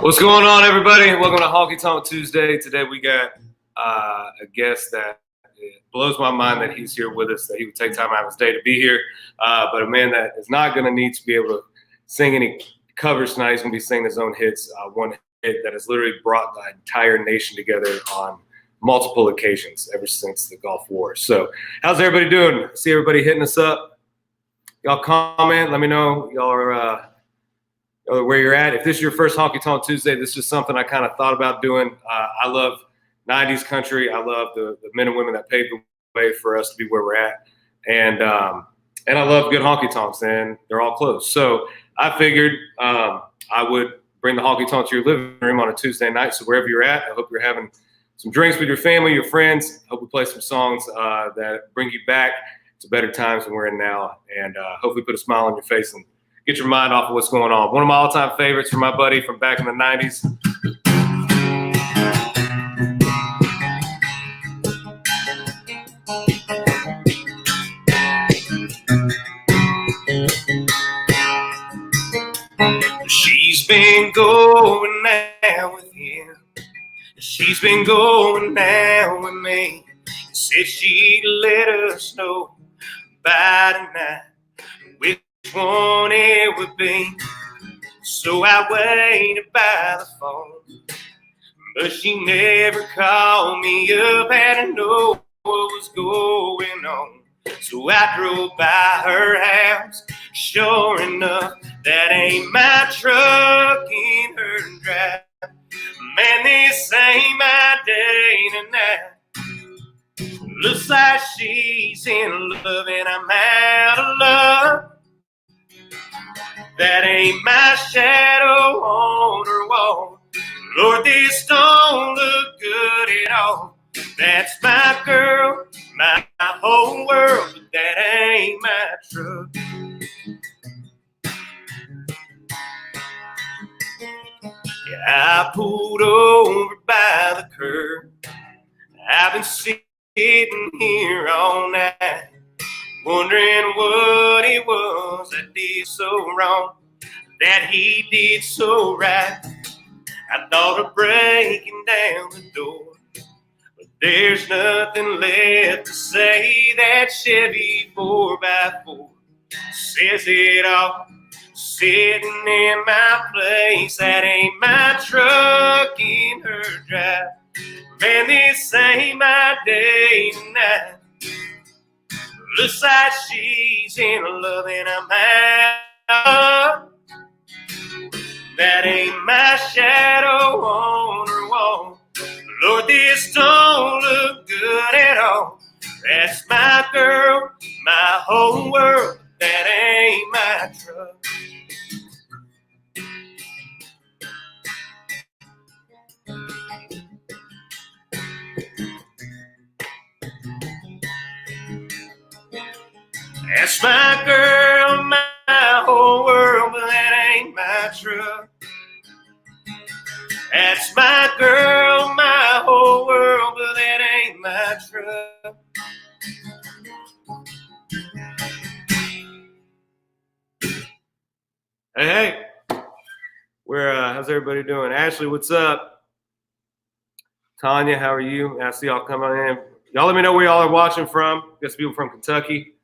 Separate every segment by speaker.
Speaker 1: What's going on, everybody? Welcome to Honky-tonk Tuesday. Today we got a guest that it blows my mind that he's here with us, that he would take time out of his day to be here. But a man that is not going to need to be able to sing any covers tonight. He's going to be singing his own hits. One hit that has literally brought the entire nation together on multiple occasions ever since the Gulf War. So how's everybody doing? See everybody hitting us up. Y'all comment. Let me know y'all are where you're at. If this is your first Honky-tonk Tuesday, this is something I kind of thought about doing. I love 90s country. I love the men and women that paved the way for us to be where we're at. And I love good honky-tonks, and they're all closed. So I figured I would bring the honky-tonk to your living room on a Tuesday night. So wherever you're at, I hope you're having some drinks with your family, your friends. I hope we play some songs that bring you back to better times than we're in now. And hopefully put a smile on your face and get your mind off of what's going on. One of my all-time favorites from my buddy from back in the 90s. She's been going out with him. She's been going out with me. Said she'd let us know by tonight which one it would be. So I waited by the phone, but she never called me up. Had to know what was going on. So I drove by her house. Sure enough, that ain't my truck in her drive. Man, this ain't my day tonight. Looks like she's in love and I'm out of love. That ain't my shadow on her wall. Lord, this don't look good at all. That's my girl, my whole world, but that ain't my truck. Yeah, I pulled over by the curb. I've been sitting here all night, wondering what it was I did so wrong, that he did so right. I thought of breaking down the door, but there's nothing left to say. That Chevy 4x4 says it all, sitting in my place. That ain't my truck in her drive. Man, this ain't my day tonight. Looks like she's in love and I'm out. That ain't my shadow on her wall. Lord, this don't look good at all. That's my girl, my whole world. That ain't my truck. That's my girl, my whole world, but that ain't my truck. That's my girl, my whole world, but that ain't my truck. Hey, how's everybody doing? Ashley, what's up? Tanya, how are you? I see y'all coming in. Y'all let me know where y'all are watching from. Got some people from Kentucky.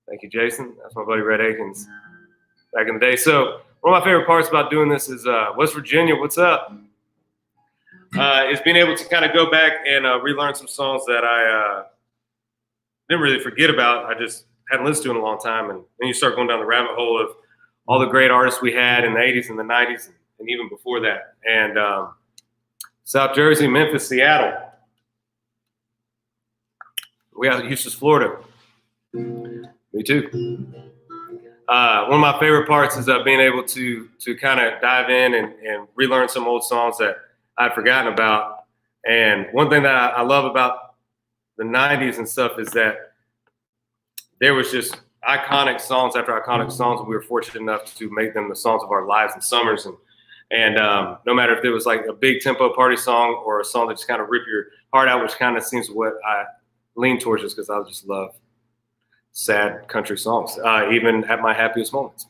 Speaker 1: Thank you, Jason. That's my buddy Red Akins back in the day. So one of my favorite parts about doing this is West Virginia. What's up? Is being able to kind of go back and relearn some songs that I didn't really forget about. I just hadn't listened to in a long time. And then you start going down the rabbit hole of all the great artists we had in the 80s and the 90s and even before that. And South Jersey, Memphis, Seattle. We got Eustis, Florida. Me too. One of my favorite parts is being able to kind of dive in and relearn some old songs that I'd forgotten about. And one thing that I love about the 90s and stuff is that there was just iconic songs after iconic songs, and we were fortunate enough to make them the songs of our lives and summers. And no matter if it was like a big tempo party song or a song that just kind of rip your heart out, which kind of seems what I lean towards, just because I just love sad country songs, even at my happiest moments.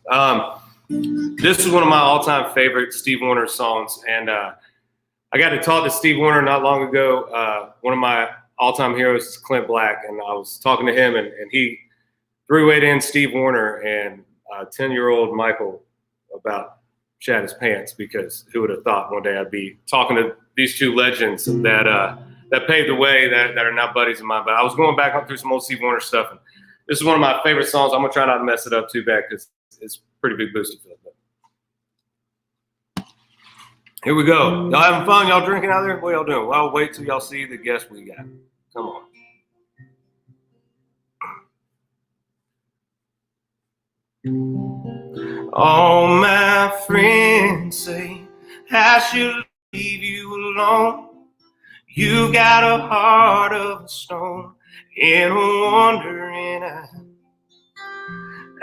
Speaker 1: This is one of my all-time favorite Steve Wariner songs, and I got to talk to Steve Wariner not long ago. One of my all-time heroes is Clint Black, and I was talking to him, and he three-wayed in Steve Wariner, and 10-year-old Michael about shat his pants, because who would have thought one day I'd be talking to these two legends that paved the way, that are now buddies of mine. But I was going back through some old Steve Wariner stuff, and this is one of my favorite songs. I'm gonna try not to mess it up too bad, because it's pretty big boost to feel. Here we go. Y'all having fun? Y'all drinking out there? What y'all doing? Well, I'll wait till y'all see the guest we got. Come on. All my friends say I should leave you alone. You got a heart of a stone and a wandering eye.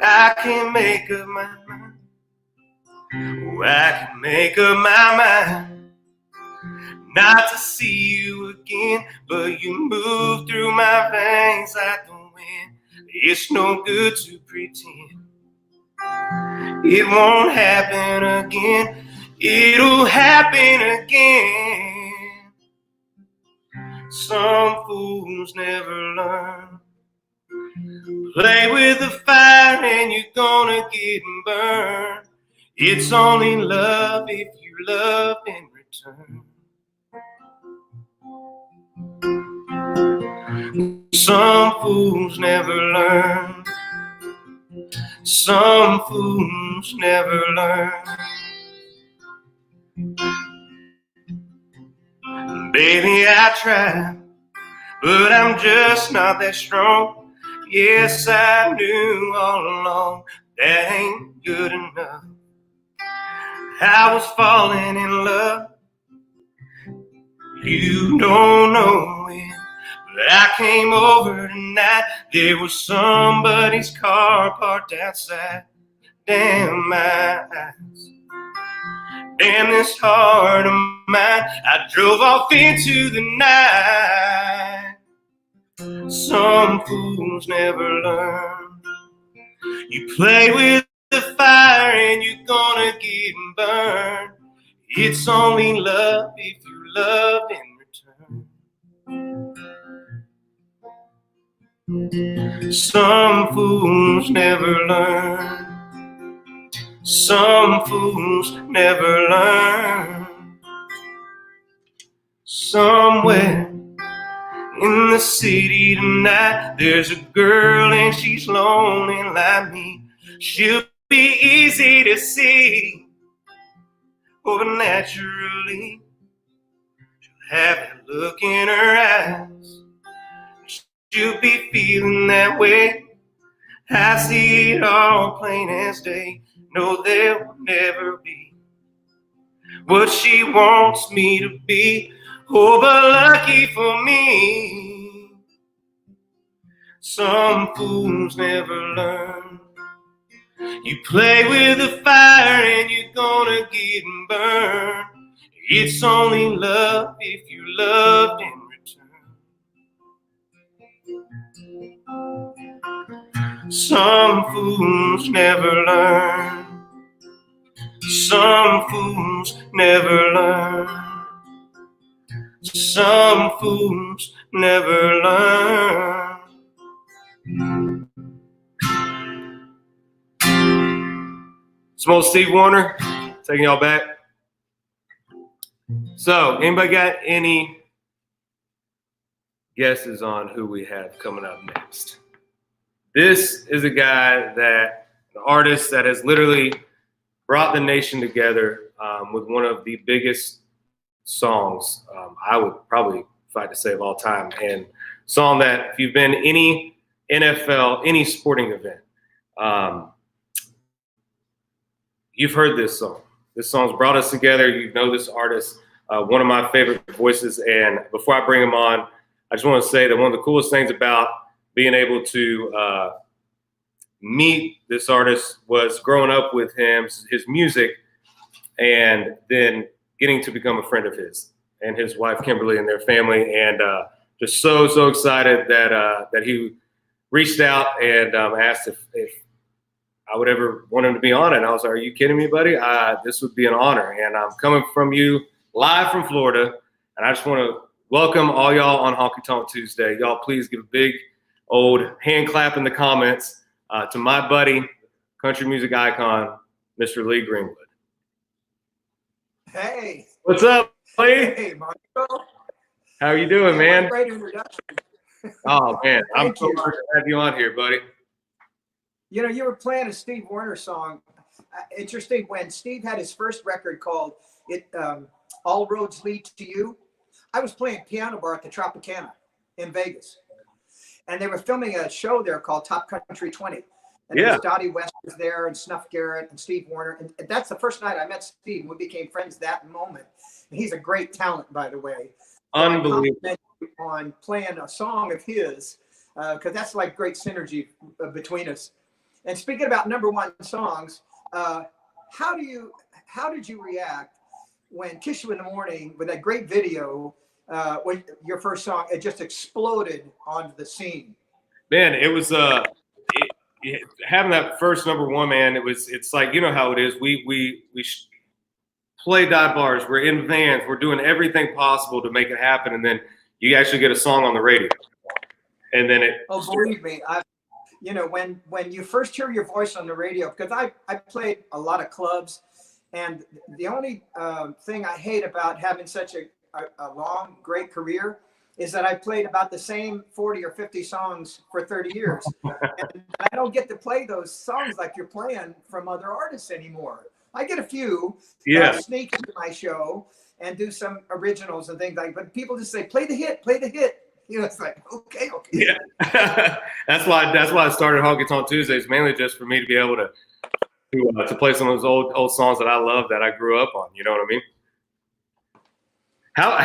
Speaker 1: I can't make up my mind. Oh, I can make up my mind not to see you again, but you move through my veins like the wind. It's no good to pretend it won't happen again. It'll happen again. Some fools never learn. Play with the fire and you're gonna get burned. It's only love if you love in return. Some fools never learn. Some fools never learn. Baby, I try, but I'm just not that strong. Yes, I knew all along that ain't good enough. I was falling in love. You don't know it, but I came over tonight. There was somebody's car parked outside. Damn my eyes. Damn this heart of mine. I drove off into the night. Some fools never learn. You play with the fire and you're gonna get burned. It's only love if you love in return. Some fools never learn. Some fools never learn. Somewhere in the city tonight, there's a girl and she's lonely like me. She'll be easy to see, but naturally she'll have that look in her eyes. She'll be feeling that way. I see it all plain as day. No, there will never be what she wants me to be. Oh, but lucky for me, some fools never learn. You play with the fire and you're gonna get burned. It's only love if you loved in return. Some fools never learn. Some fools never learn. Some fools never learn. Some old Steve Wariner, taking y'all back. So, anybody got any guesses on who we have coming up next? This is a guy that, an artist that has literally brought the nation together with one of the biggest songs, I would probably, if I had to say, of all time. And song that, if you've been any NFL, any sporting event, you've heard this song. This song's brought us together. You know this artist, one of my favorite voices. And before I bring him on, I just want to say that one of the coolest things about being able to meet this artist was growing up with him, his music, and then getting to become a friend of his and his wife, Kimberly, and their family. And just so excited that he reached out and asked if I would ever want him to be on it. And I was like, are you kidding me, buddy? This would be an honor. And I'm coming from you live from Florida. And I just want to welcome all y'all on Honky-tonk Tuesday. Y'all please give a big old hand clap in the comments to my buddy, country music icon, Mr. Lee Greenwood.
Speaker 2: Hey.
Speaker 1: What's up, Lee?
Speaker 2: Hey, Marco.
Speaker 1: How are you doing, man?
Speaker 2: Great introduction.
Speaker 1: Oh, man. I'm so glad to have you on here, buddy.
Speaker 2: You know, you were playing a Steve Wariner song. Interesting, when Steve had his first record called All Roads Lead to You, I was playing piano bar at the Tropicana in Vegas. And they were filming a show there called Top Country 20. And it was Dottie West was there, and Snuff Garrett, and Steve Wariner. And that's the first night I met Steve, and we became friends that moment. And he's a great talent, by the way.
Speaker 1: Unbelievable.
Speaker 2: On playing a song of his, because that's like great synergy between us. And speaking about number one songs, how did you react when Kiss You in the Morning, with that great video, when your first song, it just exploded onto the scene?
Speaker 1: Man, it was having that first number one, man. It's like, you know how it is. We play dive bars, we're in vans, we're doing everything possible to make it happen, and then you actually get a song on the radio, and then it.
Speaker 2: Oh, believe me, you know, when you first hear your voice on the radio, because I played a lot of clubs, and the only thing I hate about having such a long, great career is that I played about the same 40 or 50 songs for 30 years. And I don't get to play those songs like you're playing from other artists anymore. I get a few sneak into my show and do some originals and things like, but people just say, play the hit, play the hit. You know, it's like, okay.
Speaker 1: Yeah. that's why I started Honky-tonk Tuesdays, mainly just for me to be able to play some of those old songs that I love, that I grew up on. You know what I mean? How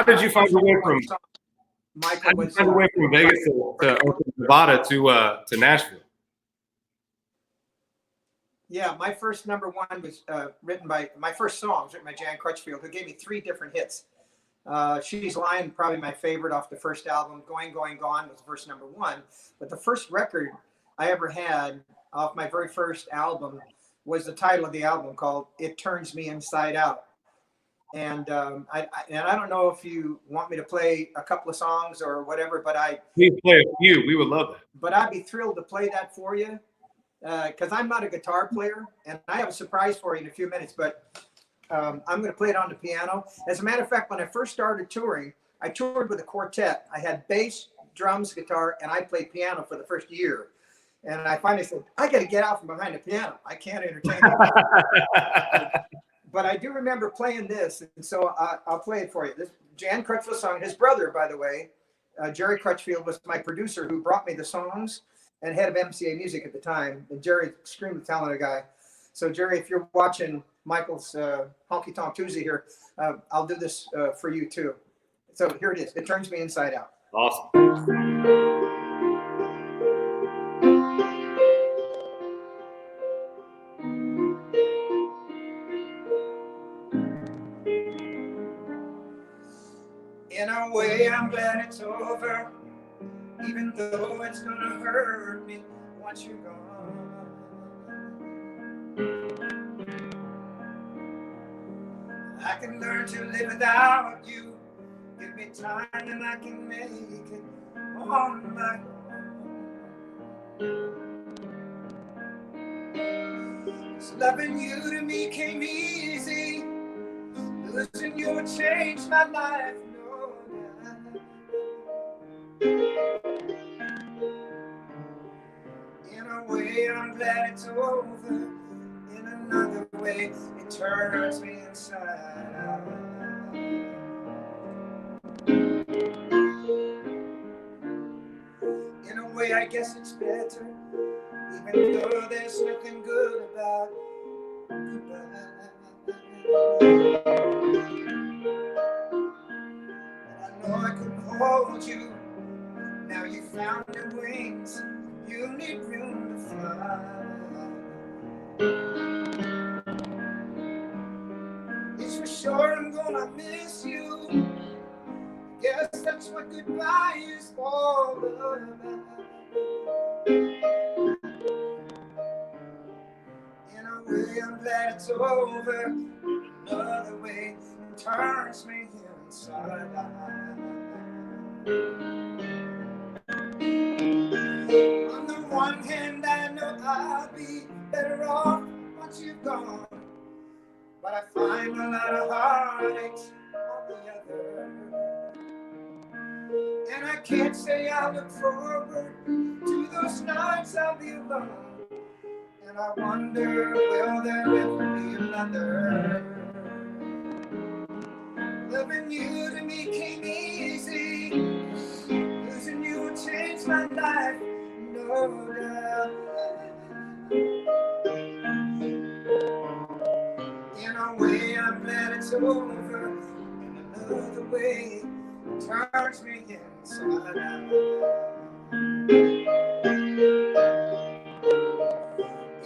Speaker 1: did you find your way from Vegas to Nevada to Nashville?
Speaker 2: Yeah, my first number one was my first song was written by Jan Crutchfield, who gave me 3 different hits. She's Lying, probably my favorite off the first album. Going, Going, Gone was the first number one. But the first record I ever had off my very first album was the title of the album, called It Turns Me Inside Out. And I don't know if you want me to play a couple of songs or whatever, but
Speaker 1: please play a few. We would love that.
Speaker 2: But I'd be thrilled to play that for you, because I'm not a guitar player, and I have a surprise for you in a few minutes. But I'm going to play it on the piano. As a matter of fact, when I first started touring, I toured with a quartet. I had bass, drums, guitar, and I played piano for the first year. And I finally said, I got to get out from behind the piano. I can't entertain it. But I do remember playing this, and so I'll play it for you. This Jan Crutchfield song. His brother, by the way, Jerry Crutchfield, was my producer who brought me the songs and head of MCA Music at the time. And Jerry, extremely talented guy. So Jerry, if you're watching Michael's Honky-Tonk Tuesday here, I'll do this for you too. So here it is. It Turns Me Inside Out.
Speaker 1: Awesome.
Speaker 2: In a way, I'm glad it's over, even though it's gonna hurt me once you're gone. I can learn to live without you. Give me time and I can make it on my own. 'Cause loving you to me came easy. Losing you changed my life. In a way, I'm glad it's over. In another way, it turns me inside out. In a way, I guess it's better, even though there's nothing good about goodbye. But I know I couldn't hold you. Now you found your wings, you need room to fly. It's for sure I'm gonna miss you. Guess that's what goodbye is all about. In a way, I'm glad it's over. Another way, it turns me inside out. On the one hand, I know I'll be better off once you've gone, but I find a lot of heartaches on the other. And I can't say I look forward to those nights I'll be alone. And I wonder, will there ever be another? Loving you to me came easy. Losing you changed my life, no doubt. In a way, I'm glad it's over. In another way, it turns me inside out.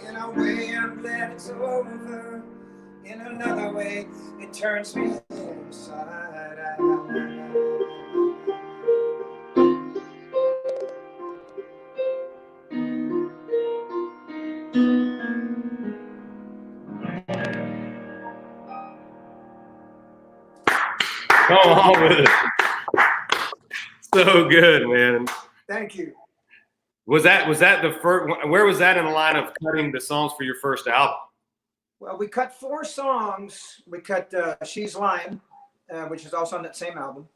Speaker 2: In a way, I'm glad it's over. In another way, it turns me inside out.
Speaker 1: Come on with it. So good, man.
Speaker 2: Thank you.
Speaker 1: Was that the first? Where was that in the line of cutting the songs for your first album?
Speaker 2: Well, we cut 4 songs. We cut She's Lying, which is also on that same album.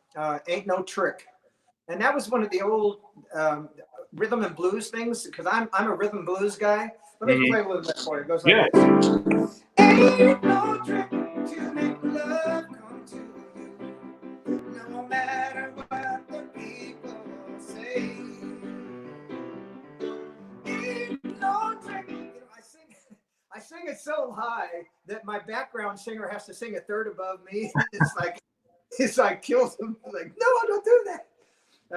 Speaker 2: Ain't No Trick. And that was one of the old rhythm and blues things, because I'm a rhythm blues guy. Let me play a little bit for you. It goes like this. Ain't no trick to make love come to you, no matter what the people say. Ain't no trick. You know, I sing it so high that my background singer has to sing a third above me. It's like kills them. Like, no, don't do that.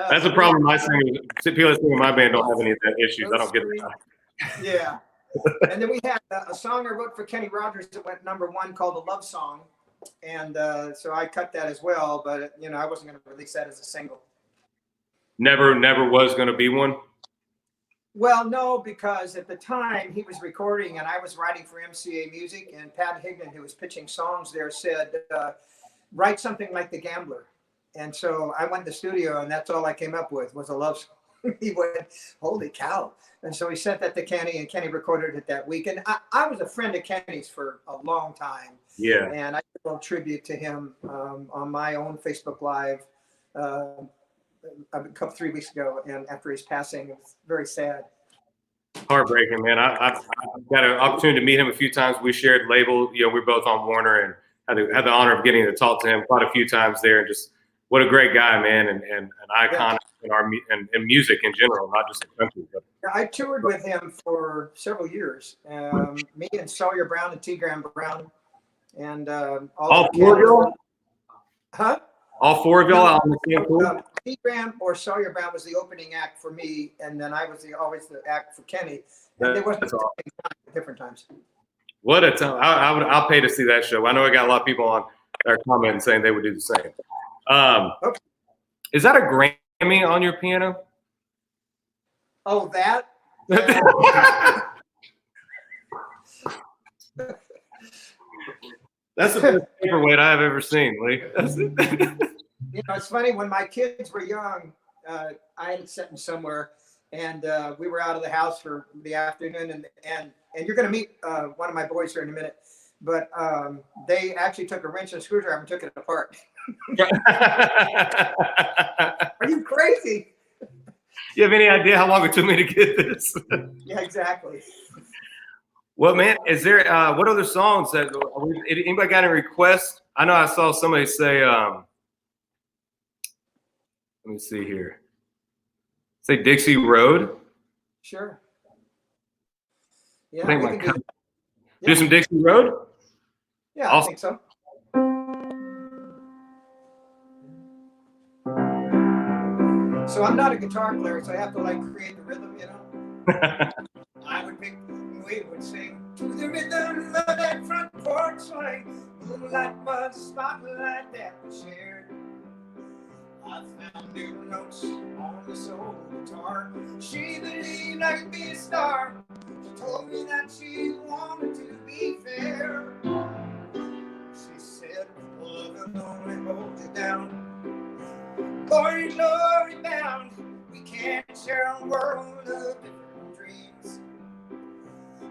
Speaker 1: That's a problem. My singing, people that sing in my band don't have any of that issues. I don't get that.
Speaker 2: Yeah. And then we had a song I wrote for Kenny Rogers that went #1 called The Love Song. And so I cut that as well, but you know, I wasn't going to release that as a single.
Speaker 1: Never was going to be one.
Speaker 2: Well, no, because at the time he was recording and I was writing for MCA Music, and Pat Higdon, who was pitching songs there, said, write something like The Gambler. And so I went to the studio and that's all I came up with was a love song. He went, holy cow. And so he sent that to Kenny, and Kenny recorded it that week. And I was a friend of Kenny's for a long time.
Speaker 1: Yeah.
Speaker 2: And I did a little tribute to him on my own Facebook Live a couple 3 weeks ago, and after his passing, it was very sad.
Speaker 1: Heartbreaking, man. I've got an opportunity to meet him a few times. We shared label. You know, we're both on Warner, and had the honor of getting to talk to him quite a few times there. And just what a great guy, man, and an icon in our in music in general, not just in country. But.
Speaker 2: I toured with him for several years. Me and Sawyer Brown and T. Graham Brown, and
Speaker 1: all 4 of y'all.
Speaker 2: Huh?
Speaker 1: All 4 of y'all out on the same tour?
Speaker 2: T. Graham or Sawyer Brown was the opening act for me, and then I was always the act for Kenny. And they wasn't at different times. What
Speaker 1: a time! I'll pay to see that show. I know I got a lot of people on there commenting saying they would do the same. Okay. Is that a Grammy on your piano?
Speaker 2: Oh, that?
Speaker 1: That's the best paperweight I've ever seen, Lee.
Speaker 2: You know, it's funny, when my kids were young, I had it sitting somewhere, and we were out of the house for the afternoon, and you're going to meet one of my boys here in a minute, but they actually took a wrench and a screwdriver and took it apart. Are you crazy?
Speaker 1: You have any idea how long it took me to get this?
Speaker 2: Yeah, exactly.
Speaker 1: Well, man, is there what other songs that anybody got any requests? I know I saw somebody say, let me see here. Say Dixie Road.
Speaker 2: Sure. Yeah,
Speaker 1: I think do some Dixie Road.
Speaker 2: Yeah, awesome. I think so. So I'm not a guitar player, so I have to like create the rhythm, you know. We would sing to the rhythm of that front porch swing, moonlight was spotlight that we shared. I found new notes on this old guitar. She believed I could be a star. She told me that she wanted to be fair. She said, love will only hold you down. Glory, glory bound. We can't share a world of different dreams.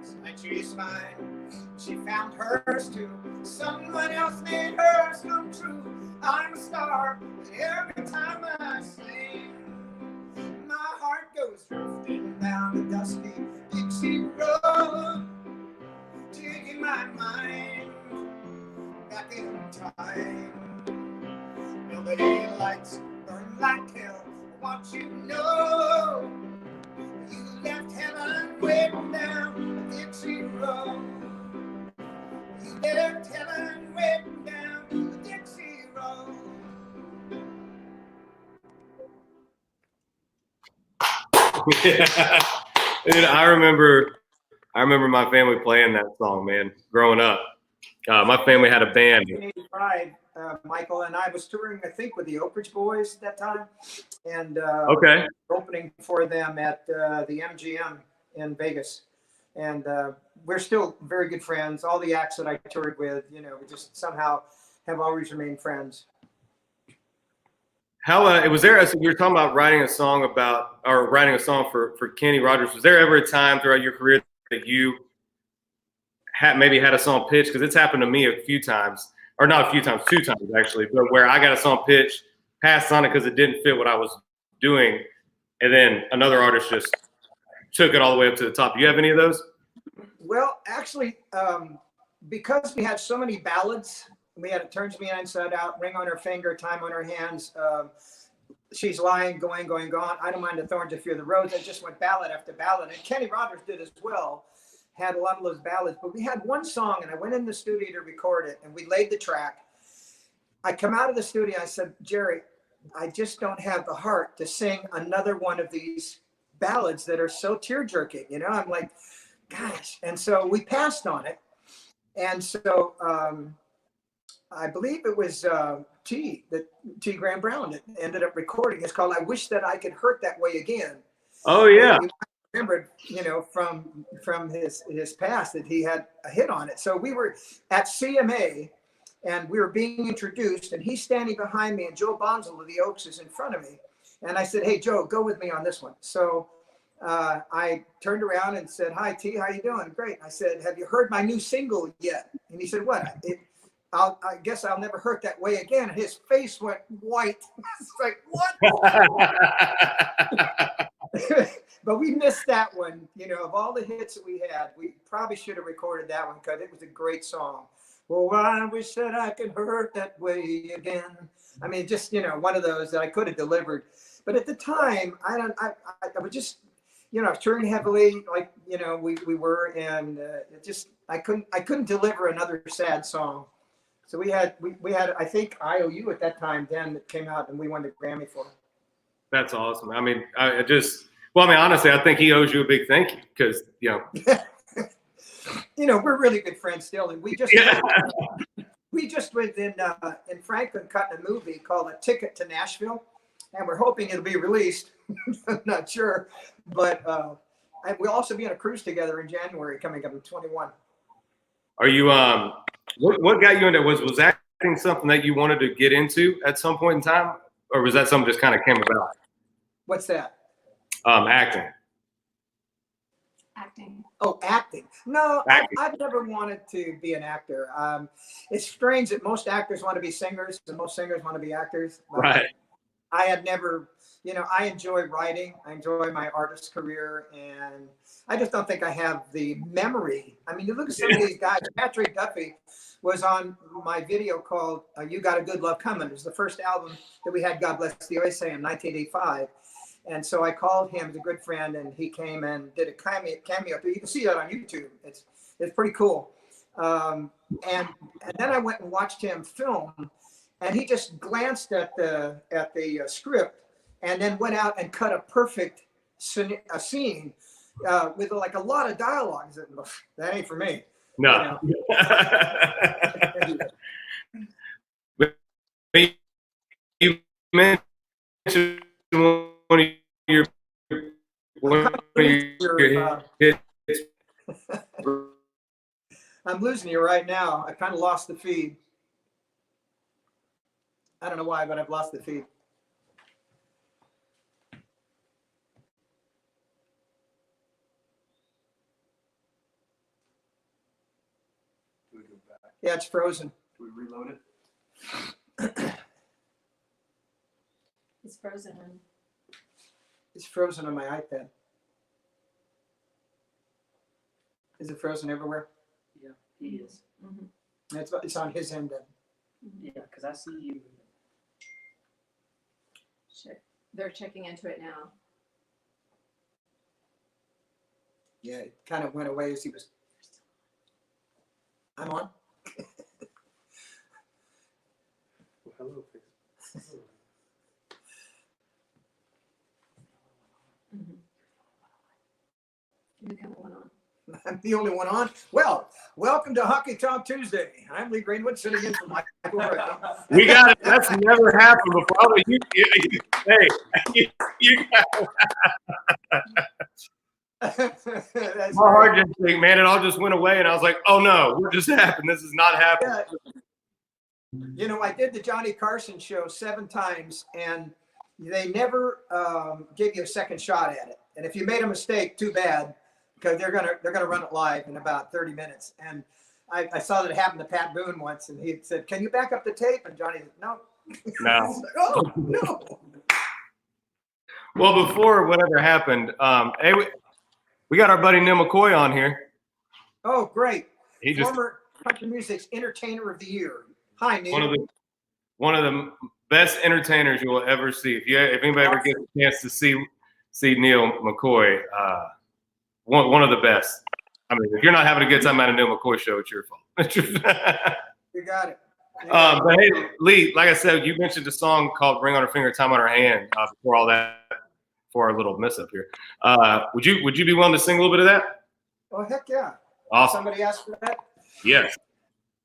Speaker 2: So I chased mine. She found hers too. Someone else made hers come true. I'm a star, but every time I sing, my heart goes drifting down the dusty Dixie road, taking my mind back in time. Nobody lights burn like hell. I want you to know you left heaven waiting down the Dixie road. You left heaven waiting down the Dixie road.
Speaker 1: Yeah. Dude, I remember my family playing that song, man, growing up. My family had a band.
Speaker 2: 1985, Michael, and I was touring, I think, with the Oak Ridge Boys at that time, and
Speaker 1: Okay.
Speaker 2: opening for them at the MGM in Vegas. And we're still very good friends. All the acts that I toured with, we just somehow have always remained friends.
Speaker 1: How was there? So you were talking about writing a song for Kenny Rogers. Was there ever a time throughout your career that you maybe had a song pitched? Because it's happened to me a few times, or not a few times, 2 times actually, but where I got a song pitched, passed on it because it didn't fit what I was doing, and then another artist just took it all the way up to the top. Do you have any of those?
Speaker 2: Well, actually, because we had so many ballads, we had It Turns Me Inside Out, Ring on Her Finger, Time on Her Hands, She's Lying, Going, Going, Gone, I Don't Mind the Thorns, I Fear the Rose. I just went ballad after ballad, and Kenny Rogers did as well. Had a lot of those ballads, but we had one song, and I went in the studio to record it, and we laid the track. I come out of the studio, I said, Jerry, I just don't have the heart to sing another one of these ballads that are so tear-jerking. I'm like, gosh. And so we passed on it. And so I believe it was T Graham Brown that ended up recording. It's called I Wish That I Could Hurt That Way Again.
Speaker 1: Oh, yeah.
Speaker 2: Remembered, from his past that he had a hit on it. So we were at CMA and we were being introduced, and he's standing behind me, and Joe Bonzel of the Oaks is in front of me. And I said, hey, Joe, go with me on this one. So I turned around and said, hi, T, how you doing? Great. I said, have you heard my new single yet? And he said, what? I guess I'll Never Hurt That Way Again. And his face went white. It's like, what? But we missed that one. Of all the hits that we had, we probably should have recorded that one because it was a great song. Well, I wish that I could hurt that way again. I mean, just, one of those that I could have delivered. But at the time, I was just, touring heavily like, we were, and I couldn't deliver another sad song. So we had, I think IOU at that time then that came out, and we won the Grammy for it.
Speaker 1: That's awesome. I mean, honestly, I think he owes you a big thank you because,
Speaker 2: we're really good friends still, and we just was in Franklin cutting a movie called A Ticket to Nashville, and we're hoping it'll be released. I'm not sure, but we'll also be on a cruise together in January coming up in 21.
Speaker 1: Are you what got you into was acting something that you wanted to get into at some point in time, or was that something just kind of came about?
Speaker 2: What's that?
Speaker 1: Acting.
Speaker 3: Acting.
Speaker 2: Oh, acting. No,
Speaker 1: Acting.
Speaker 2: I've never wanted to be an actor. It's strange that most actors want to be singers and most singers want to be actors.
Speaker 1: Right.
Speaker 2: I had never, I enjoy writing. I enjoy my artist career, and I just don't think I have the memory. I mean, you look at some of these guys. Patrick Duffy was on my video called You Got a Good Love Coming. It was the first album that we had, God Bless the USA, in 1985. And so I called him, he's a good friend, and he came and did a cameo. You can see that on YouTube. It's pretty cool. And then I went and watched him film, and he just glanced at the script and then went out and cut a perfect scene with like a lot of dialogue. I said, that ain't for me.
Speaker 1: No. You mentioned
Speaker 2: losing you right now. I kind of lost the feed. I don't know why, but I've lost the feed.
Speaker 1: Do we go back?
Speaker 2: Yeah, it's frozen.
Speaker 1: Do we reload it?
Speaker 3: It's frozen.
Speaker 2: It's frozen on my iPad. Is it frozen everywhere?
Speaker 4: Yeah, he is.
Speaker 3: Mm-hmm.
Speaker 2: It's on his end then.
Speaker 4: Yeah, because I see you.
Speaker 3: They're checking into it now.
Speaker 2: Yeah, it kind of went away as he was. I'm on.
Speaker 1: Well, hello, Facebook.
Speaker 3: Mm-hmm. You kind of went on.
Speaker 2: I'm the only one on. Well, welcome to Honky-tonk Tuesday. I'm Lee Greenwood, sitting in for Michael.
Speaker 1: We got it. That's never happened before. Oh, hey, you
Speaker 2: That's
Speaker 1: my heart
Speaker 2: right.
Speaker 1: just think, man, it all just went away, and I was like, oh no, what just happened? This is not happening.
Speaker 2: Yeah. You know, I did the Johnny Carson show 7 times, and they never gave you a second shot at it. And if you made a mistake, too bad, because they're gonna run it live in about 30 minutes. And I saw that it happened to Pat Boone once, and he said, "Can you back up the tape?" And Johnny said, "No."
Speaker 1: No.
Speaker 2: Oh no.
Speaker 1: Well, before whatever happened, hey, we got our buddy Neil McCoy on here.
Speaker 2: Oh, great.
Speaker 1: He just
Speaker 2: Former country music's entertainer of the year. Hi, Neil.
Speaker 1: one of the best entertainers you will ever see. If anybody ever gets a chance to see Neil McCoy, one of the best. I mean, if you're not having a good time at a Neil McCoy show, it's your fault.
Speaker 2: You got it.
Speaker 1: But hey, Lee, like I said, you mentioned a song called "Ring on Her Finger, Time on Her Hand" before all that, for our little mess up here. Would you be willing to sing a little bit of that?
Speaker 2: Oh, heck yeah.
Speaker 1: Awesome.
Speaker 2: Somebody asked for that?
Speaker 1: Yes.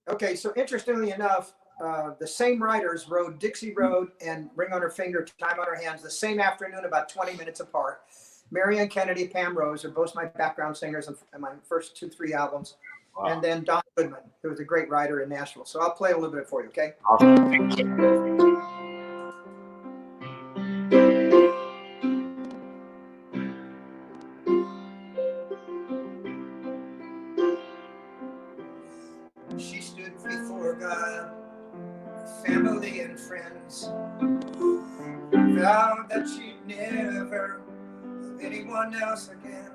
Speaker 2: Okay, so interestingly enough, the same writers wrote Dixie Road and Ring on Her Finger, Time on Her Hands the same afternoon, about 20 minutes apart. Marianne Kennedy, Pam Rose are both my background singers on my first 2-3 albums.
Speaker 1: Wow.
Speaker 2: And then Don Goodman, who was a great writer in Nashville. So I'll play a little bit for you, okay?
Speaker 1: Awesome.
Speaker 2: She stood before God, family and friends, vowed that she'd never love anyone else again,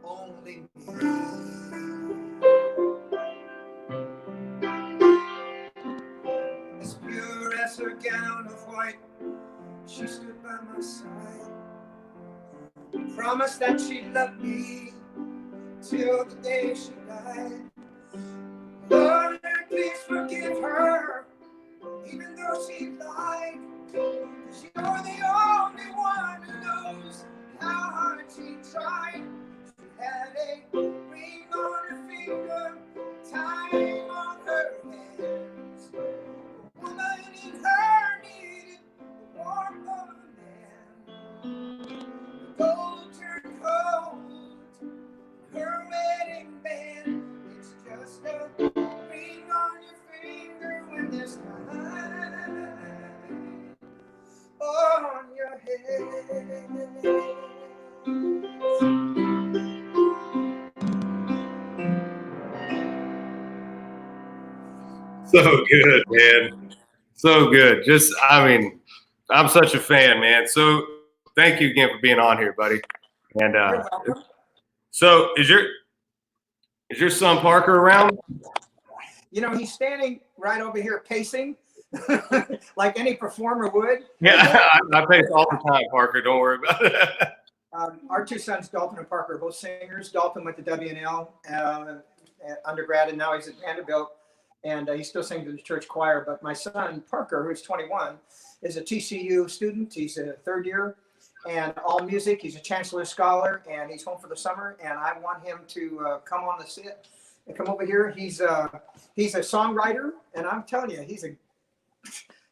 Speaker 2: only me. As pure as her gown of white, she stood by my side, promised that she'd love me till the day she died. Lord, please forgive her, even though she lied. 'Cause you're the only one who knows how hard she tried. She had a ring on her finger, time on her hands. A woman in her needed the warmth of a man. The gold turned cold, her wedding band. It's just a ring on your finger when there's time on your head.
Speaker 1: So good, man. So good. I mean, I'm such a fan, man. So thank you again for being on here, buddy. And
Speaker 2: You're welcome.
Speaker 1: so is your son Parker around?
Speaker 2: You know, he's standing right over here pacing like any performer would.
Speaker 1: Yeah, I pace all the time, Parker. Don't worry about it.
Speaker 2: Our 2 sons, Dalton and Parker, are both singers. Dalton went to WNL undergrad, and now he's at Vanderbilt, and he still sings in the church choir. But my son, Parker, who's 21, is a TCU student. He's in 3rd year, and all music. He's a Chancellor Scholar, and he's home for the summer, and I want him to come on the set and come over here. He's a songwriter, and I'm telling you,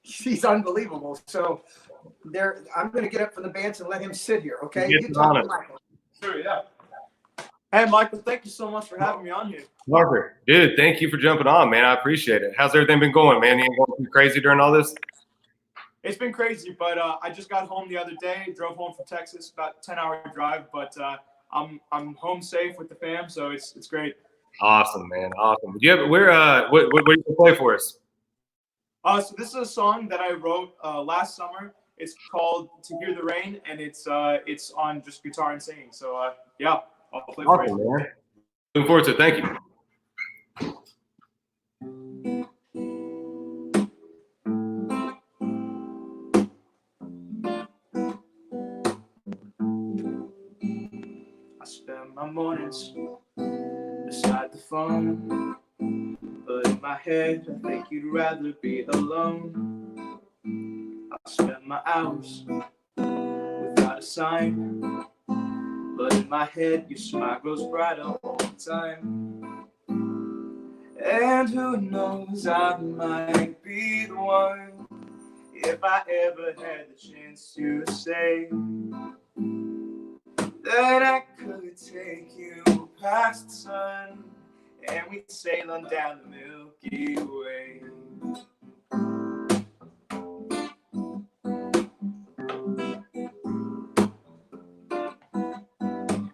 Speaker 2: he's unbelievable. So I'm going to get up from the bands and let him sit here, okay?
Speaker 1: Get
Speaker 2: You talk to
Speaker 1: honest.
Speaker 2: Michael.
Speaker 1: Sure, yeah.
Speaker 5: Hey, Michael, thank you so much for having me on here.
Speaker 1: Parker, dude, thank you for jumping on, man. I appreciate it. How's everything been going, man? You ain't going too crazy during all this?
Speaker 5: It's been crazy, but I just got home the other day, drove home from Texas, about a 10-hour drive, but I'm home safe with the fam, so it's great.
Speaker 1: Awesome, man. Awesome. What do you play for us?
Speaker 5: So this is a song that I wrote last summer. It's called "To Hear the Rain," and it's on just guitar and singing. So yeah, I'll play for
Speaker 1: Awesome,
Speaker 5: you.
Speaker 1: man. Looking forward to it. Thank you.
Speaker 5: I spend my mornings beside the phone, but in my head I think you'd rather be alone. I spend my hours without a sign, but in my head your smile grows brighter all the time. And who knows, I might be the one if I ever had the chance to say that I could take you past the sun and we'd sail on down the Milky Way.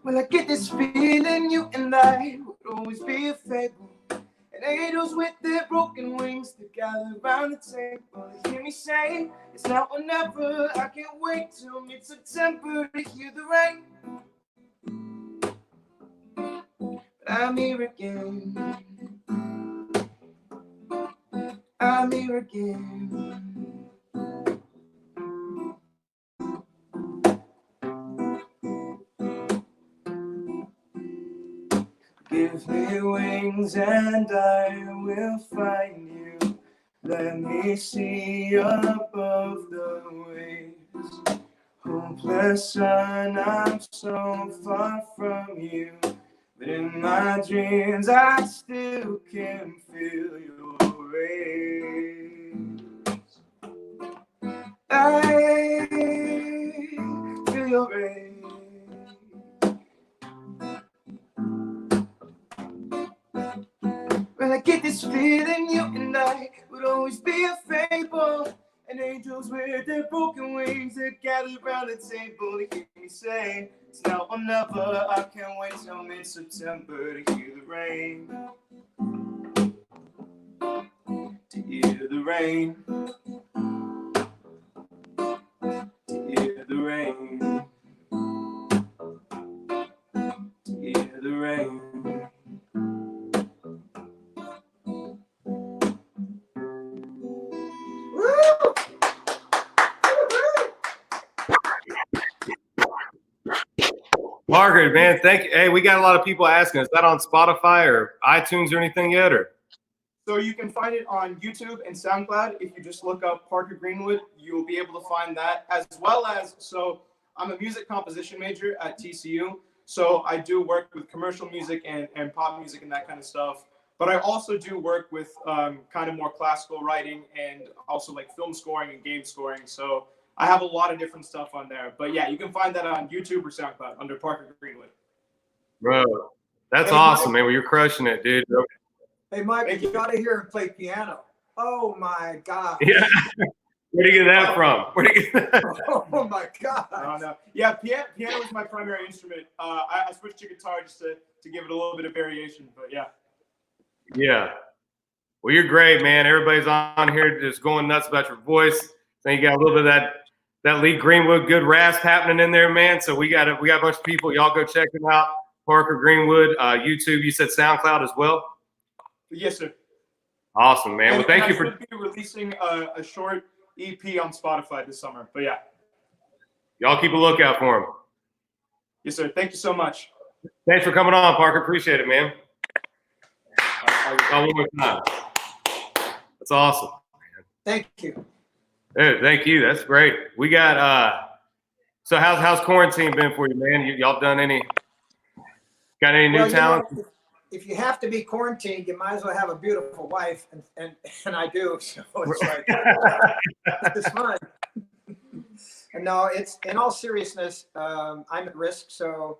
Speaker 5: Well, I get this feeling you and I would always be a fable, and angels with their broken wings to gather around the table. They hear me say it's now or never. I can't wait till mid-September to hear the rain. I'm here again. I'm here again. Give me wings and I will find you. Let me see above the waves. Hopeless sun, I'm so far from you. But in my dreams, I still can feel your rays. I feel your rays. Well, I get this feeling you and I would always be a fable, and angels with their broken wings that gather around the table to hear me say it's now or never. I can't wait till mid-September to hear the rain. To hear the rain. To hear the rain. To hear the rain.
Speaker 1: Parker, man, thank you. Hey, we got a lot of people asking, is that on Spotify or iTunes or anything yet? Or
Speaker 5: So you can find it on YouTube and SoundCloud. If you just look up Parker Greenwood, you will be able to find that, as well as, so I'm a music composition major at TCU. So I do work with commercial music and pop music and that kind of stuff. But I also do work with kind of more classical writing and also like film scoring and game scoring. So I have a lot of different stuff on there. But yeah, you can find that on YouTube or SoundCloud under Parker Greenwood.
Speaker 1: bro, that's
Speaker 2: Hey,
Speaker 1: awesome,
Speaker 2: Mike.
Speaker 1: man. Well, you're crushing it, dude.
Speaker 2: Hey, Mike,
Speaker 5: Thank
Speaker 2: you
Speaker 5: you.
Speaker 2: got to hear him play piano. Oh my God.
Speaker 1: Yeah. Where do you get that from? Where do you get that?
Speaker 2: Oh my God.
Speaker 5: I don't know. Yeah, piano is my primary instrument. I switched to guitar just to give it a little bit of variation. But yeah.
Speaker 1: Yeah. Well, you're great, man. Everybody's on here just going nuts about your voice. So you got a little bit of that Lee Greenwood good rasp happening in there, man. So we got a bunch of people. Y'all go check him out. Parker Greenwood, YouTube. You said SoundCloud as well.
Speaker 5: Yes, sir.
Speaker 1: Awesome, man. Well, thank you for.
Speaker 5: I should be releasing a short EP on Spotify this summer. But yeah.
Speaker 1: Y'all keep a lookout for him.
Speaker 5: Yes, sir. Thank you so much.
Speaker 1: Thanks for coming on, Parker. Appreciate it, man. One more time. That's awesome.
Speaker 2: Thank you.
Speaker 1: Dude, thank you. That's great. We got so how's quarantine been for you, man? Y'all done any got any new
Speaker 2: Well,
Speaker 1: talent?
Speaker 2: if you have to be quarantined, you might as well have a beautiful wife, and I do. So it's like it's fun. And no, it's in all seriousness. I'm at risk, so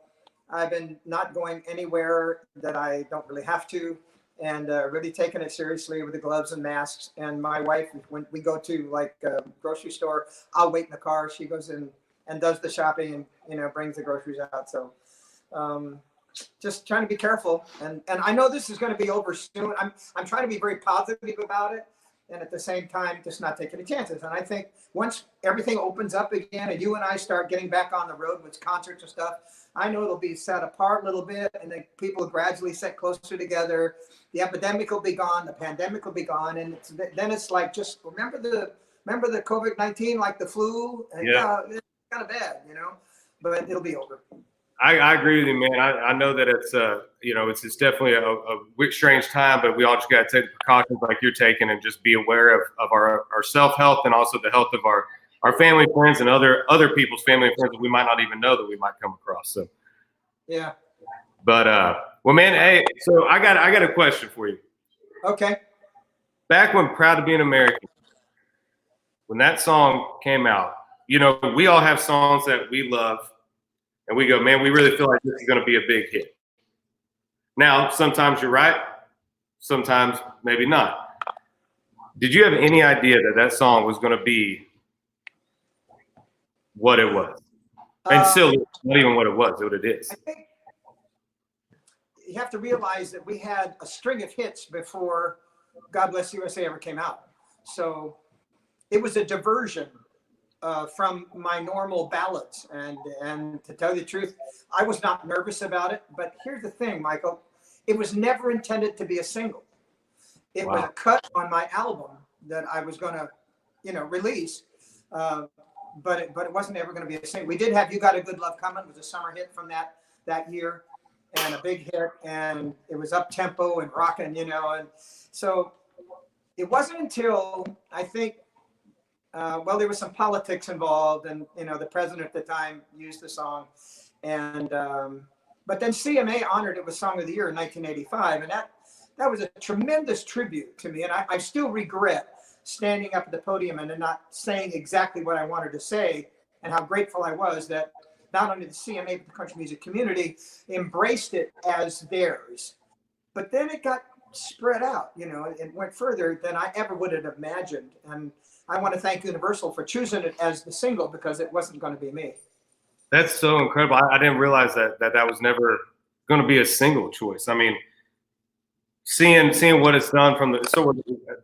Speaker 2: I've been not going anywhere that I don't really have to, and really taking it seriously with the gloves and masks. And my wife, when we go to like a grocery store, I'll wait in the car. She goes in and does the shopping and, you know, brings the groceries out. So just trying to be careful. And I know this is going to be over soon. I'm trying to be very positive about it. And at the same time, just not taking any chances. And I think once everything opens up again and you and I start getting back on the road with concerts and stuff, I know it'll be set apart a little bit, and then people will gradually set closer together. The epidemic will be gone, the pandemic will be gone, and then it's like, just remember the COVID-19, like the flu, and
Speaker 1: Yeah.
Speaker 2: it's kind of bad, you know, but it'll be over.
Speaker 1: I agree with you, man. I know that it's you know, it's definitely a strange time, but we all just got to take the precautions like you're taking and just be aware of our self health and also the health of our family, friends, and other people's family and friends that we might not even know that we might come across. So
Speaker 2: Yeah.
Speaker 1: but well, man, hey, so I got a question for you.
Speaker 2: Okay.
Speaker 1: Back when "Proud to Be an American," when that song came out, you know, we all have songs that we love. And we go, man, we really feel like this is going to be a big hit. Now, sometimes you're right. Sometimes maybe not. Did you have any idea that that song was going to be what it was? And still, not even what it was, what it is.
Speaker 2: I think you have to realize that we had a string of hits before God Bless USA ever came out. So it was a diversion from my normal ballads. And to tell you the truth, I was not nervous about it. But here's the thing, Michael, it was never intended to be a single. It was a cut on my album that I was going to, you know, release. But it wasn't ever going to be a single. We did have "You Got a Good Love Coming," it was a summer hit from that year, and a big hit, and it was up tempo and rocking, you know. And so it wasn't until I think, well, there was some politics involved, and you know, the president at the time used the song, and but then CMA honored it with Song of the Year in 1985, and that was a tremendous tribute to me, and I still regret standing up at the podium and not saying exactly what I wanted to say, and how grateful I was that not only the CMA but the country music community embraced it as theirs. But then it got spread out, you know, it went further than I ever would have imagined. And I want to thank Universal for choosing it as the single, because it wasn't going to be me.
Speaker 1: That's so incredible. I didn't realize that was never going to be a single choice. I mean, seeing what it's done from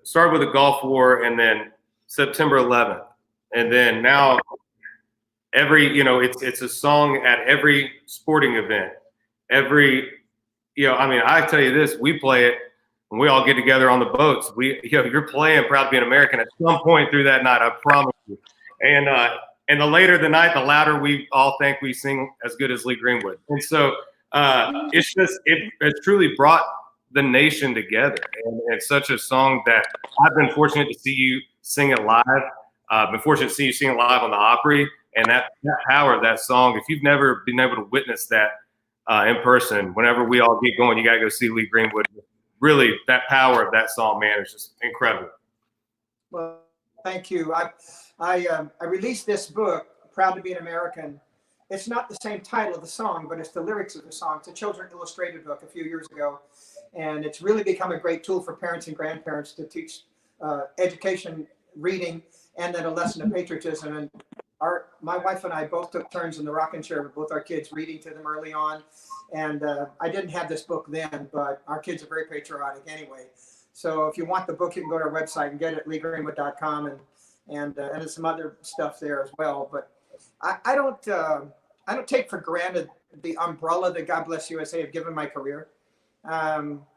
Speaker 1: started with the Gulf War, and then September 11th, and then now it's a song at every sporting event, I mean, I tell you this, we play it when we all get together on the boats. You're playing "Proud to Be an American" at some point through that night, I promise you. And the later the night, the louder we all think we sing as good as Lee Greenwood. And so it's truly brought the nation together. And it's such a song that I've been fortunate to see you sing it live. Been fortunate to see you sing it live on the Opry, and that power of that song. If you've never been able to witness that in person, whenever we all get going, you got to go see Lee Greenwood. Really, that power of that song, man, is just incredible.
Speaker 2: Well, thank you. I released this book, "Proud to Be an American." It's not the same title of the song, but it's the lyrics of the song. It's a children's illustrated book a few years ago. And it's really become a great tool for parents and grandparents to teach education, reading, and then a lesson of patriotism. And my wife and I both took turns in the rocking chair with both our kids, reading to them early on. And I didn't have this book then, but our kids are very patriotic anyway. So if you want the book, you can go to our website and get it at leegreenwood.com, and there's some other stuff there as well. But I don't take for granted the umbrella that God Bless USA have given my career.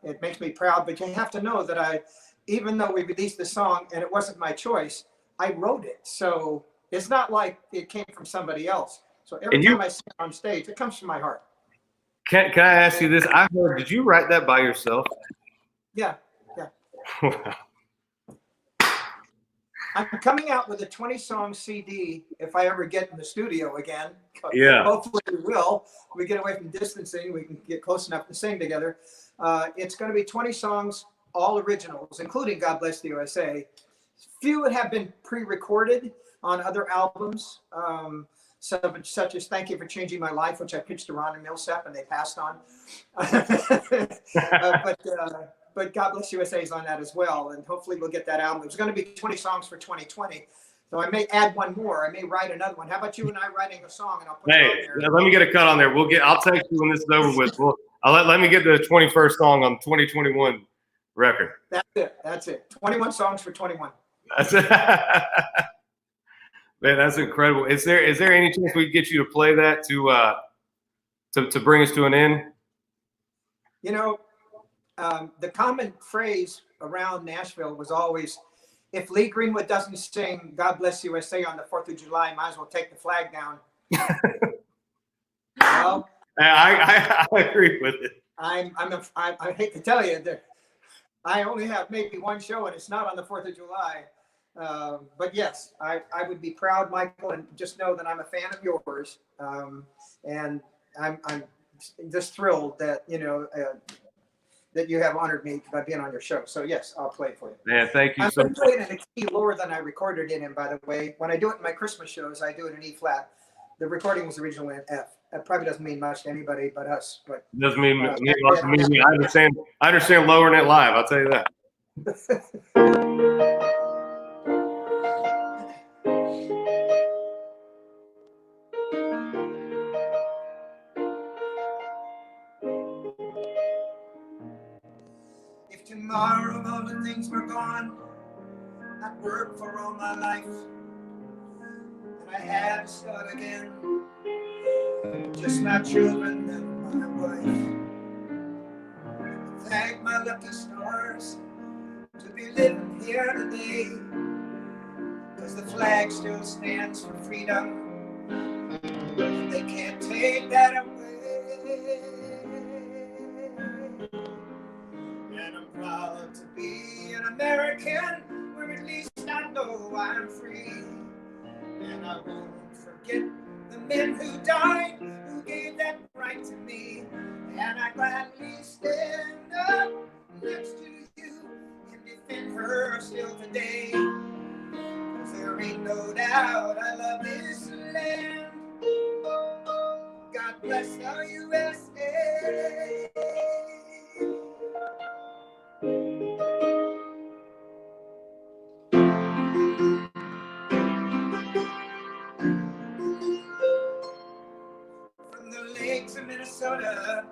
Speaker 2: It makes me proud, but you have to know that even though we released the song and it wasn't my choice, I wrote it. So it's not like it came from somebody else. So every time I sing on stage, it comes from my heart.
Speaker 1: Can I ask you this? I heard, did you write that by yourself?
Speaker 2: Yeah. I'm coming out with a 20-song CD if I ever get in the studio again.
Speaker 1: Yeah.
Speaker 2: Hopefully we will. We get away from distancing. We can get close enough to sing together. It's going to be 20 songs, all originals, including God Bless the USA. Few have been pre-recorded on other albums. such as "Thank You for Changing My Life," which I pitched to Ron and Millsap, and they passed on. But God Bless USA is on that as well, and hopefully we'll get that album. There's going to be 20 songs for 2020, so I may add one more. I may write another one. How about you and I writing a song, and I'll put it on there.
Speaker 1: Let me get a cut on there. I'll text you when this is over with. Let me get the 21st song on 2021 record.
Speaker 2: That's it. 21 songs for 21.
Speaker 1: That's it. Man, that's incredible. Is there any chance we can get you to play that to bring us to an end?
Speaker 2: You know, the common phrase around Nashville was always, if Lee Greenwood doesn't sing "God Bless USA" on the 4th of July, might as well take the flag down. Well,
Speaker 1: I agree with it.
Speaker 2: I hate to tell you that I only have maybe one show, and it's not on the 4th of July. But yes, I would be proud, Michael, and just know that I'm a fan of yours. And I'm just thrilled that, that you have honored me by being on your show. So yes, I'll play it for you.
Speaker 1: Man, thank you
Speaker 2: I'm
Speaker 1: so much.
Speaker 2: playing it in a key lower than I recorded it in, by the way. When I do it in my Christmas shows, I do it in E flat. The recording was originally in F. That probably doesn't mean much to anybody but us. But
Speaker 1: Doesn't mean much to me. I understand lowering it live. I'll tell you that.
Speaker 2: If tomorrow all the things were gone, I'd work for all my life, and I had to start again. Just my children and my wife. Thank my lucky stars to be living here today, 'cause the flag still stands for freedom. They can't take that away. And I'm proud to be an American, where at least I know I'm free. And I won't forget the men who died, who gave that right to me. And I gladly stand up next to you and defend her still today. 'Cause there ain't no doubt I love this land. God bless the USA. From the lakes of Minnesota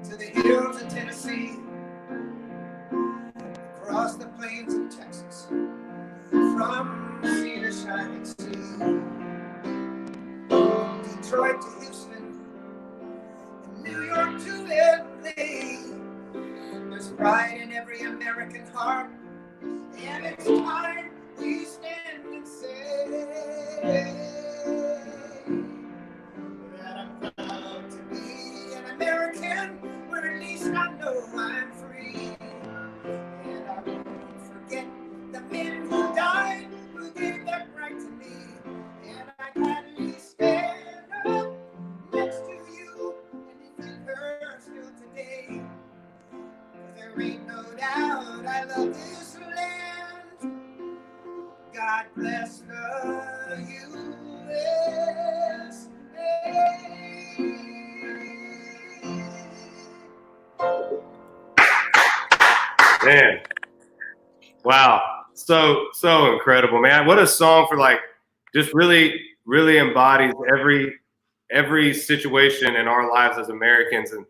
Speaker 2: to the hills of Tennessee, across the plains of Texas, from sea to shining sea, Detroit to Houston, and New York to Italy. There's pride in every American heart, and it's time we stand and say that I'm proud to be an American, where at least I know I'm free. And I won't forget the men who died, who gave that right to me. And I gladly stand up next to you and defend her still today. 'Cause there ain't no doubt I love this land. God bless the USA.
Speaker 1: Man, wow, so incredible, man! What a song for just really embodies every situation in our lives as Americans, and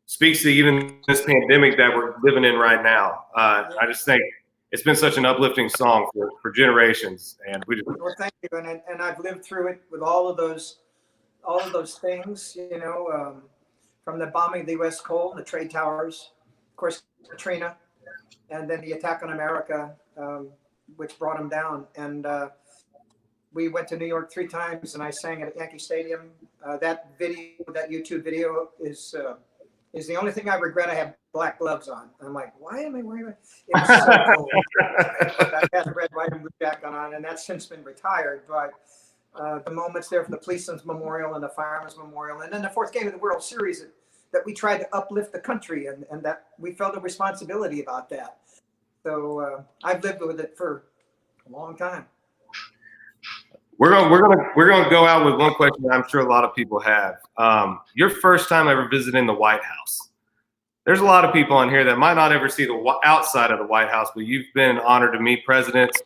Speaker 1: speaks to even this pandemic that we're living in right now. I just think it's been such an uplifting song for generations, and we just.
Speaker 2: Well, thank you, and I've lived through it with all of those things, from the bombing of the U.S. coal, the trade towers, of course, Katrina, and then the attack on America, which brought them down. And we went to New York 3 times, and I sang at Yankee Stadium. That YouTube video is the only thing I regret. I have black gloves on. I'm like, why am I wearing it? It was so cold. I had a red, white, and blue jacket on, and that's since been retired. But the moments there for the Policeman's Memorial and the Fireman's Memorial, and then the 4th game of the World Series, that we tried to uplift the country, and that we felt a responsibility about that. So I've lived with it for a long time.
Speaker 1: We're gonna go out with one question that I'm sure a lot of people have. Your first time ever visiting the White House. There's a lot of people on here that might not ever see the outside of the White House, but you've been honored to meet presidents,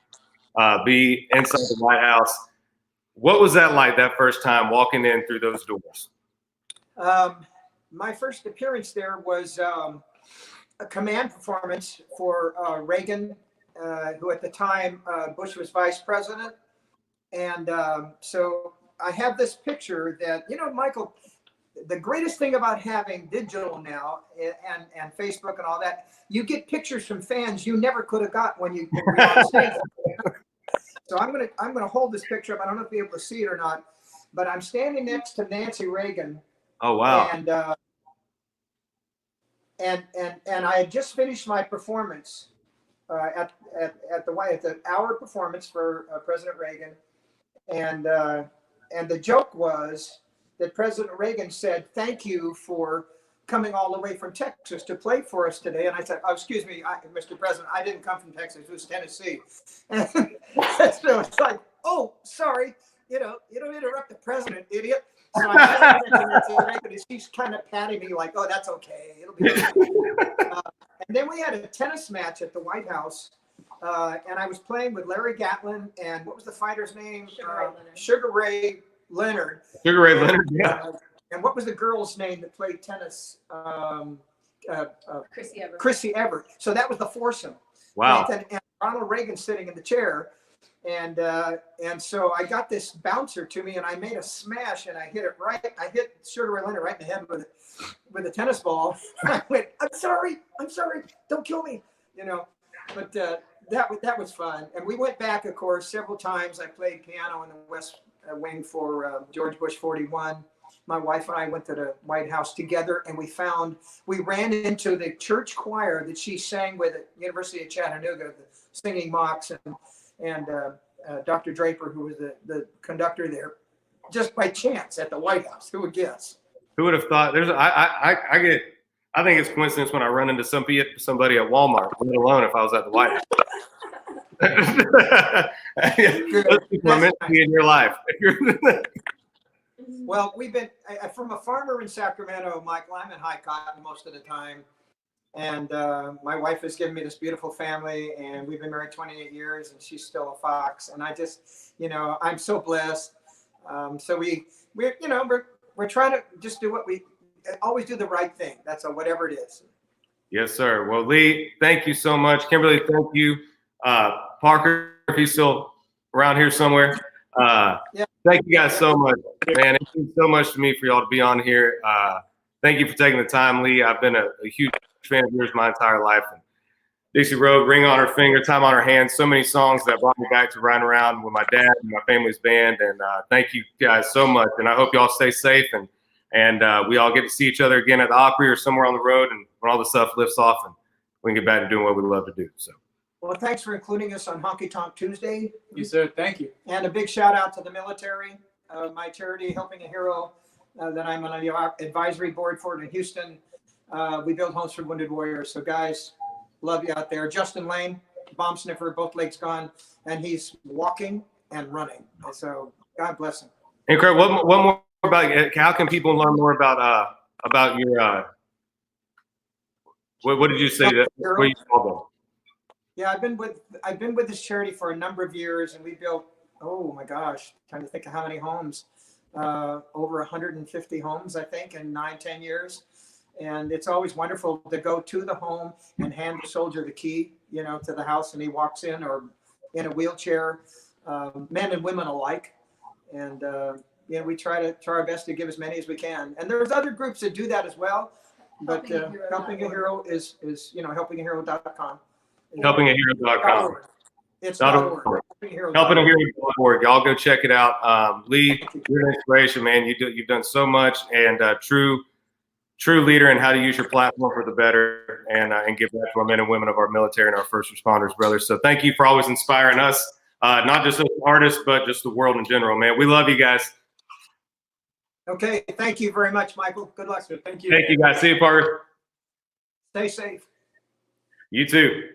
Speaker 1: be inside the White House. What was that like that first time walking in through those doors?
Speaker 2: My first appearance there was a command performance for Reagan, who at the time Bush was vice president. And so I have this picture that, Michael, the greatest thing about having digital now and Facebook and all that, you get pictures from fans you never could have got when you were on stage. So I'm gonna hold this picture up. I don't know if you'll be able to see it or not, but I'm standing next to Nancy Reagan.
Speaker 1: Oh wow!
Speaker 2: And I had just finished my performance at the hour performance for President Reagan, and the joke was that President Reagan said, "Thank you for coming all the way from Texas to play for us today." And I said, "Oh, excuse me, Mr. President, I didn't come from Texas. It was Tennessee." And so it's like, "Oh, sorry, you don't interrupt the president, idiot." So I'm and she's kind of patting me like, "Oh, that's okay. It'll be okay." And then we had a tennis match at the White House. And I was playing with Larry Gatlin and what was the fighter's name? Sugar Ray Leonard.
Speaker 1: Sugar Ray Leonard, yeah.
Speaker 2: And what was the girl's name that played tennis?
Speaker 3: Chrissy Everett.
Speaker 2: Chrissy Everett. So that was the foursome.
Speaker 1: Wow.
Speaker 2: And Ronald Reagan sitting in the chair. And so I got this bouncer to me and I made a smash and I hit it right. I hit Sugar Ray Leonard right in the head with a tennis ball. I went, I'm sorry. Don't kill me. But that was fun. And we went back, of course, several times. I played piano in the West Wing for George Bush 41. My wife and I went to the White House together, and we ran into the church choir that she sang with at University of Chattanooga, the Singing Mocs, and Dr. Draper, who was the conductor there, just by chance at the White House. Who would guess?
Speaker 1: Who would have thought? I think it's coincidence when I run into somebody at Walmart, let alone if I was at the White House. Those people are meant to be in your life.
Speaker 2: Well, we've been from a farmer in Sacramento, Michael. I'm in High Cotton most of the time, and my wife has given me this beautiful family, and we've been married 28 years, and she's still a fox. And I just, I'm so blessed. So we're trying to just do what we always do, the right thing. That's whatever it is.
Speaker 1: Yes, sir. Well, Lee, thank you so much. Kimberly, thank you. Parker, if he's still around here somewhere.
Speaker 2: Yeah.
Speaker 1: Thank you guys so much, man. It means so much to me for y'all to be on here. Thank you for taking the time, Lee. I've been a huge fan of yours my entire life. And Dixie Road, Ring on Her Finger, Time on Her Hands, so many songs that brought me back to riding around with my dad and my family's band. And thank you guys so much. And I hope y'all stay safe and we all get to see each other again at the Opry or somewhere on the road, and when all the stuff lifts off and we can get back to doing what we love to do. So, well,
Speaker 2: thanks for including us on Honky-tonk Tuesday.
Speaker 5: Yes, sir. Thank you.
Speaker 2: And a big shout out to the military, my charity, Helping a Hero, that I'm on the advisory board for in Houston. We build homes for wounded warriors. So, guys, love you out there. Justin Lane, bomb sniffer, both legs gone, and he's walking and running. So, God bless him.
Speaker 1: Incredible. One more. About how can people learn more about your what did you say that what you call them?
Speaker 2: Yeah, I've been with this charity for a number of years, and we built, oh my gosh, trying to think of how many homes, over 150 homes, I think, in 9-10 years. And it's always wonderful to go to the home and hand the soldier the key, to the house, and he walks in or in a wheelchair, men and women alike. And we try our best to give as many as we can. And there's other groups that do that as well. But Helping a Hero is helpingahero.com.
Speaker 1: Helpingahero.com.
Speaker 2: It's .org.
Speaker 1: Helpingahero.org. Y'all go check it out. Lee, you're an inspiration, man. You've done so much, and true leader in how to use your platform for the better and give back to our men and women of our military and our first responders, brothers. So thank you for always inspiring us, not just as artists, but just the world in general, man. We love you guys.
Speaker 2: Okay, thank you very much, Michael. Good luck.
Speaker 5: Thank you.
Speaker 1: Thank you, guys. See you, Parker.
Speaker 2: Stay safe.
Speaker 1: You too.